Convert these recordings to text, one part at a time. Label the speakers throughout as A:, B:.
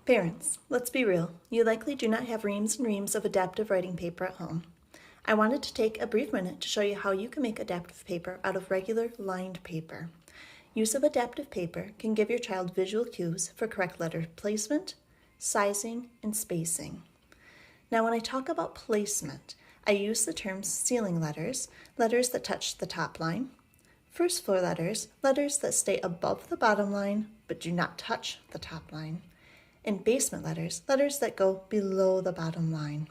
A: Parents, let's be real. You likely do not have reams and reams of adaptive writing paper at home. I wanted to take a brief minute to show you how you can make adaptive paper out of regular lined paper. Use of adaptive paper can give your child visual cues for correct letter placement, sizing, and spacing. Now, when I talk about placement, I use the terms ceiling letters, letters that touch the top line, first floor letters, letters that stay above the bottom line but do not touch the top line, and basement letters, letters that go below the bottom line.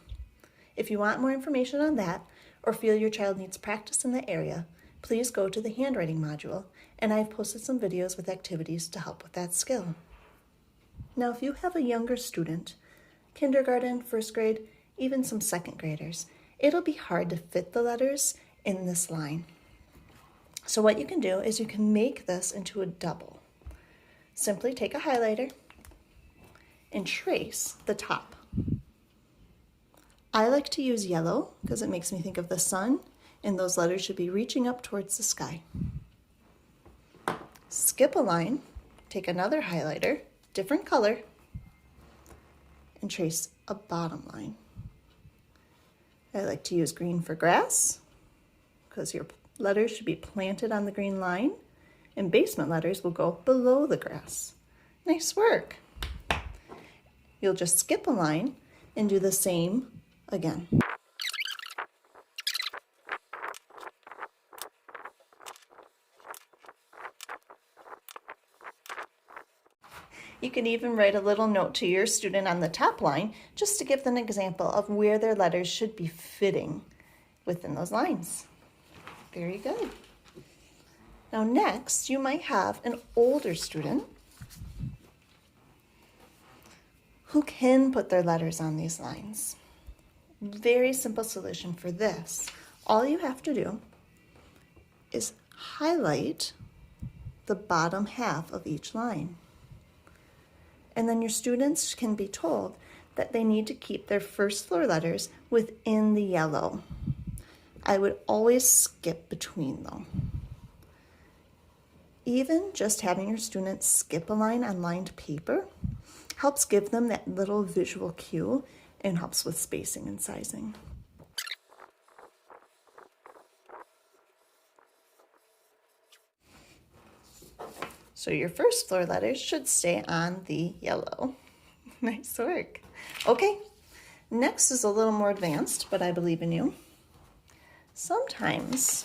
A: If you want more information on that, or feel your child needs practice in that area, please go to the handwriting module, and I've posted some videos with activities to help with that skill. Now, if you have a younger student, kindergarten, first grade, even some second graders, it'll be hard to fit the letters in this line. So what you can do is you can make this into a double. Simply take a highlighter and trace the top. I like to use yellow because it makes me think of the sun, and those letters should be reaching up towards the sky. Skip a line, take another highlighter, different color, and trace a bottom line. I like to use green for grass because your letters should be planted on the green line, and basement letters will go below the grass. Nice work. You'll just skip a line and do the same again. You can even write a little note to your student on the top line just to give them an example of where their letters should be fitting within those lines. Very good. Now next, you might have an older student who can put their letters on these lines. Very simple solution for this. All you have to do is highlight the bottom half of each line. And then your students can be told that they need to keep their first floor letters within the yellow. I would always skip between them. Even just having your students skip a line on lined paper helps give them that little visual cue and helps with spacing and sizing. So your first floor letters should stay on the yellow. Nice work. Okay, next is a little more advanced, but I believe in you. Sometimes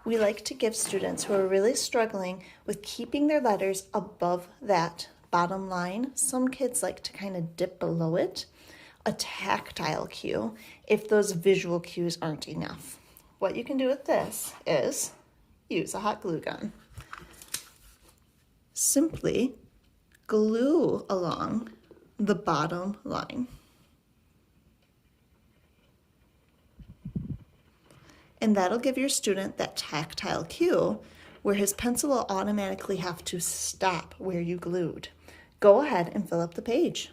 A: we like to give students who are really struggling with keeping their letters above that bottom line. Some kids like to kind of dip below it, a tactile cue if those visual cues aren't enough. What you can do with this is use a hot glue gun. Simply glue along the bottom line. And that'll give your student that tactile cue where his pencil will automatically have to stop where you glued. Go ahead and fill up the page.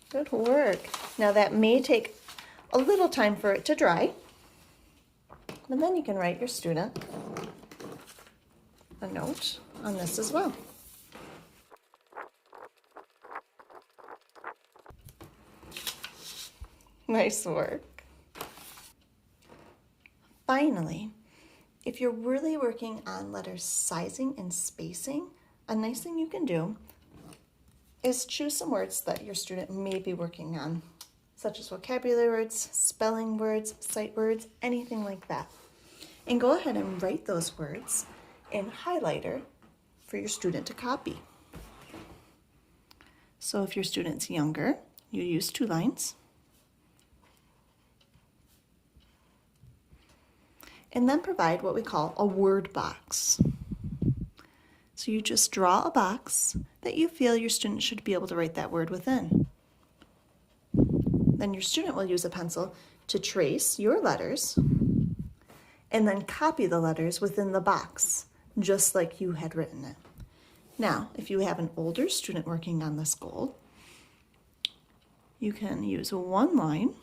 A: Good work. Now that may take a little time for it to dry, but then you can write your student a note on this as well. Nice work. Finally, if you're really working on letter sizing and spacing, a nice thing you can do is choose some words that your student may be working on, such as vocabulary words, spelling words, sight words, anything like that. And go ahead and write those words in highlighter for your student to copy. So if your student's younger, you use 2 lines. And then provide what we call a word box. So you just draw a box that you feel your student should be able to write that word within. Then your student will use a pencil to trace your letters and then copy the letters within the box, just like you had written it. Now, if you have an older student working on this goal, you can use 1 line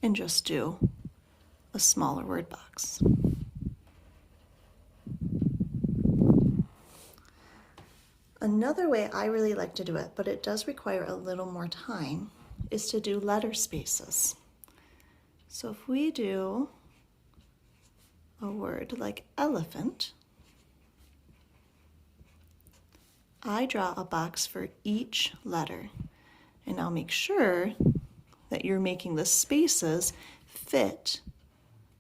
A: and just do a smaller word box. Another way I really like to do it, but it does require a little more time, is to do letter spaces. So if we do a word like elephant, I draw a box for each letter, and I'll make sure that you're making the spaces fit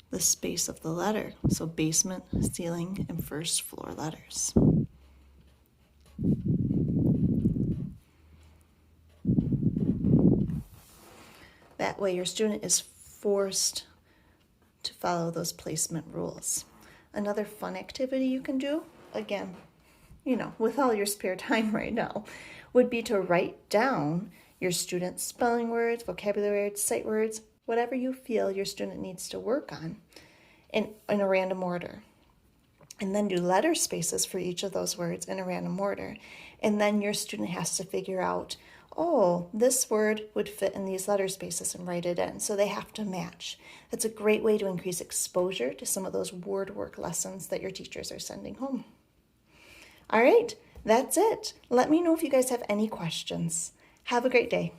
A: the space of the letter. So basement, ceiling, and first floor letters. That way your student is forced to follow those placement rules. Another fun activity you can do, again, with all your spare time right now, would be to write down your student's spelling words, vocabulary words, sight words, whatever you feel your student needs to work on in a random order. And then do letter spaces for each of those words in a random order. And then your student has to figure out, oh, this word would fit in these letter spaces, and write it in. So they have to match. That's a great way to increase exposure to some of those word work lessons that your teachers are sending home. All right, that's it. Let me know if you guys have any questions. Have a great day.